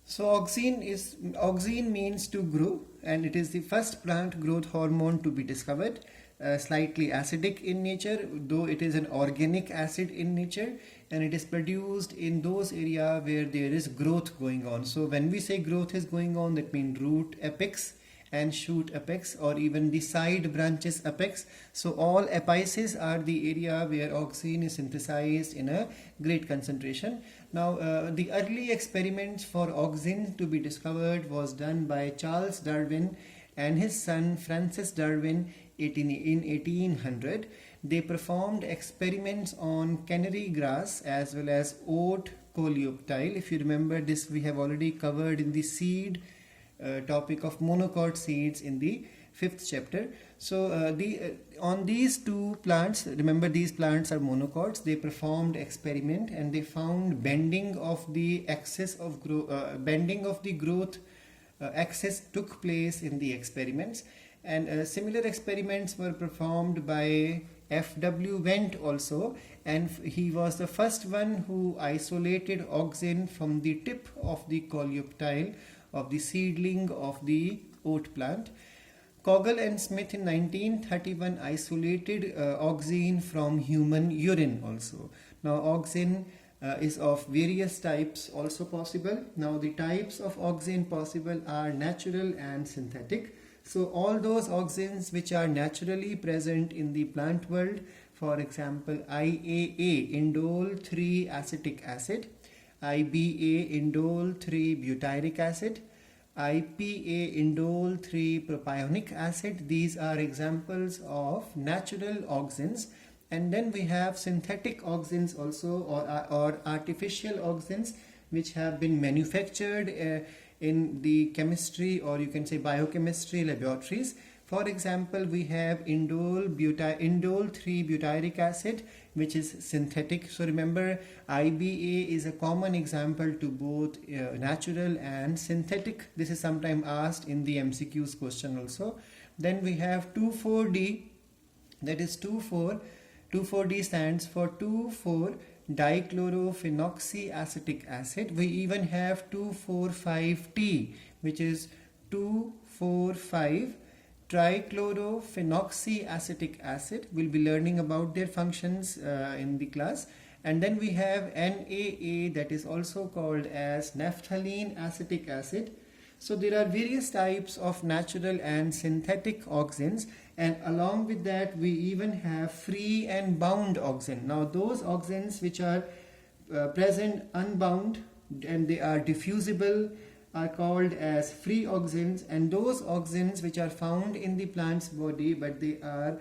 So auxin means to grow, and it is the first plant growth hormone to be discovered. Slightly acidic in nature, though it is an organic acid in nature, and it is produced in those areas where there is growth going on. So when we say growth is going on, that means root apex and shoot apex, or even the side branches apex. So all apices are the area where auxin is synthesized in a great concentration. Now the early experiments for auxin to be discovered was done by Charles Darwin and his son Francis Darwin in 1800. They performed experiments on canary grass as well as oat coleoptile. If you remember this, we have already covered in the seed topic of monocot seeds in the 5th chapter. So on these two plants, remember these plants are monocots, they performed experiment and they found bending of the axis of growth axis took place in the experiments, and similar experiments were performed by F.W. Wendt also, and he was the first one who isolated auxin from the tip of the coleoptile of the seedling of the oat plant. Kogel and Smith in 1931 isolated auxin from human urine also. Now auxin is of various types also possible. Now the types of auxin possible are natural and synthetic. So all those auxins which are naturally present in the plant world, for example IAA, indole 3 acetic acid, IBA, indole 3 butyric acid, IPA, indole 3 propionic acid. These are examples of natural auxins. And then we have synthetic auxins also, or artificial auxins, which have been manufactured in the chemistry, or you can say biochemistry laboratories. For example, we have indole 3 butyric acid, which is synthetic. So remember, IBA is a common example to both natural and synthetic. This is sometimes asked in the MCQs question also. Then we have 2,4-D, that is 2,4-D stands for 2,4-dichlorophenoliacetic acid. We even have 2,4,5-T, which is 2,4,5-trichlorophenoliacetic acid. We'll be learning about their functions in the class. And then we have NAA, that is also called as naphthalene acetic acid. So there are various types of natural and synthetic auxins, and along with that we even have free and bound auxin. Now those auxins which are present unbound and they are diffusible are called as free auxins, and those auxins which are found in the plant's body but they are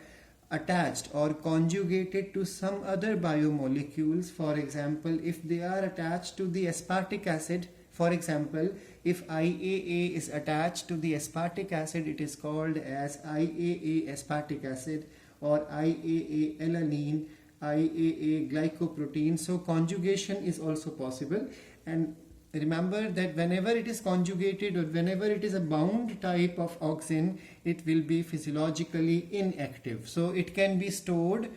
attached or conjugated to some other biomolecules. For example, if they are attached to the aspartic acid, for example, if IAA is attached to the aspartic acid, it is called as IAA aspartic acid, or IAA alanine, IAA glycoprotein. So conjugation is also possible, and remember that whenever it is conjugated or whenever it is a bound type of auxin, it will be physiologically inactive. So it can be stored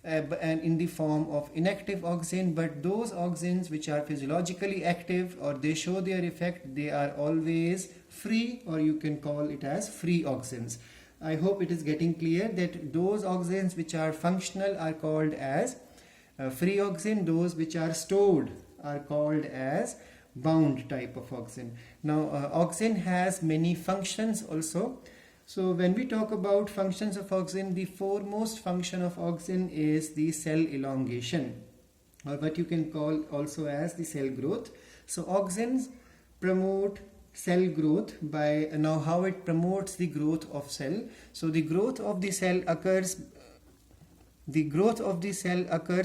and in the form of inactive auxin, but those auxins which are physiologically active or they show their effect, they are always free, or you can call it as free auxins. I hope it is getting clear that those auxins which are functional are called as free auxin, those which are stored are called as bound type of auxin. Now auxin has many functions also. So when we talk about functions of auxin, the foremost function of auxin is the cell elongation, or what you can call also as the cell growth. So auxins promote cell growth by, now how it promotes the growth of cell. So the growth of the cell occurs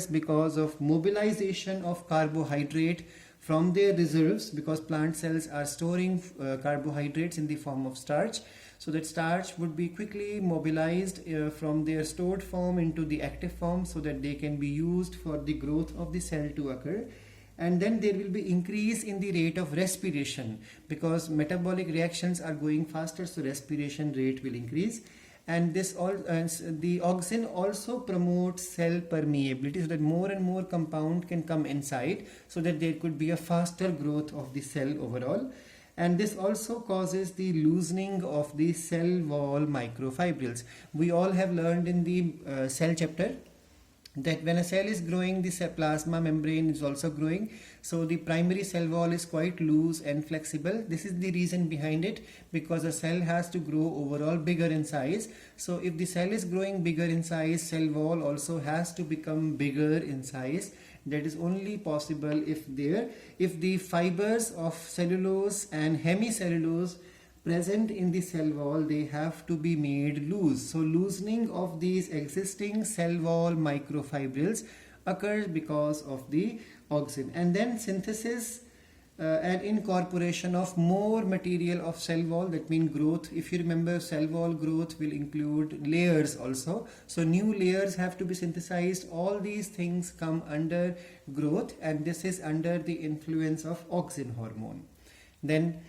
because of mobilization of carbohydrate from their reserves, because plant cells are storing carbohydrates in the form of starch. So that starch would be quickly mobilized from their stored form into the active form, so that they can be used for the growth of the cell to occur. And then there will be increase in the rate of respiration, because metabolic reactions are going faster, so respiration rate will increase. and the auxin also promotes cell permeability, so that more and more compound can come inside, so that there could be a faster growth of the cell overall. And this also causes the loosening of the cell wall microfibrils. We all have learned in the cell chapter that when a cell is growing, the plasma membrane is also growing, so the primary cell wall is quite loose and flexible. This is the reason behind it, because a cell has to grow overall bigger in size. So if the cell is growing bigger in size, cell wall also has to become bigger in size. That is only possible if the fibers of cellulose and hemicellulose present in the cell wall, they have to be made loose. So loosening of these existing cell wall microfibrils occurs because of the auxin. And then synthesis and incorporation of more material of cell wall, that means growth. If you remember, cell wall growth will include layers also, so new layers have to be synthesized. All these things come under growth, and this is under the influence of auxin hormone. Then